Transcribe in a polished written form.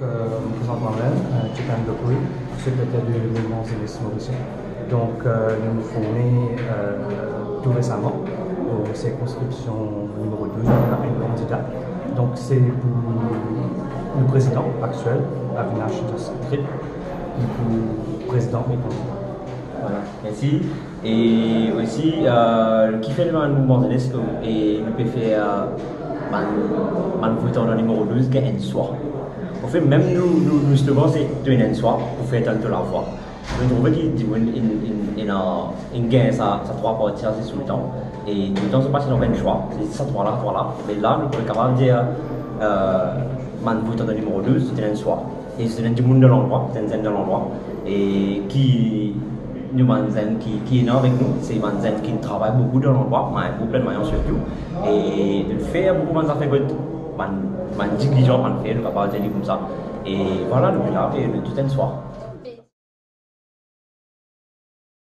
je me présente moi-même, Chitan Gokui, secrétaire du mouvement Zélis Mauricien. Donc, nous nous formons tout récemment aux circonscriptions numéro 12, on a un candidat. Donc, c'est pour le président actuel, Avinash Jastre, et pour le président et candidat. Voilà, merci. Et aussi, qui fait le mouvement Zélis et le peut faire man votant dans le numéro 12 qui est un soir. En fait, même nous slogan c'est donner un soir pour faire tant de la voix. Je trouve qu'il dit une gain ça trois parties c'est tout le temps et tout le temps se passe dans un choix c'est ça trois là mais là nous pouvons capable dire man votant dans le numéro 12 c'est un soir et c'est un monde de l'endroit c'est un zen de l'endroit et qui nous manzen qui est là avec nous c'est manzen qui travaille beaucoup dans l'endroit mais beaucoup plein de moyens surtout et de faire beaucoup de affaires que man dirigeant man fait le capable de dire comme ça et voilà nous là et tout un soir.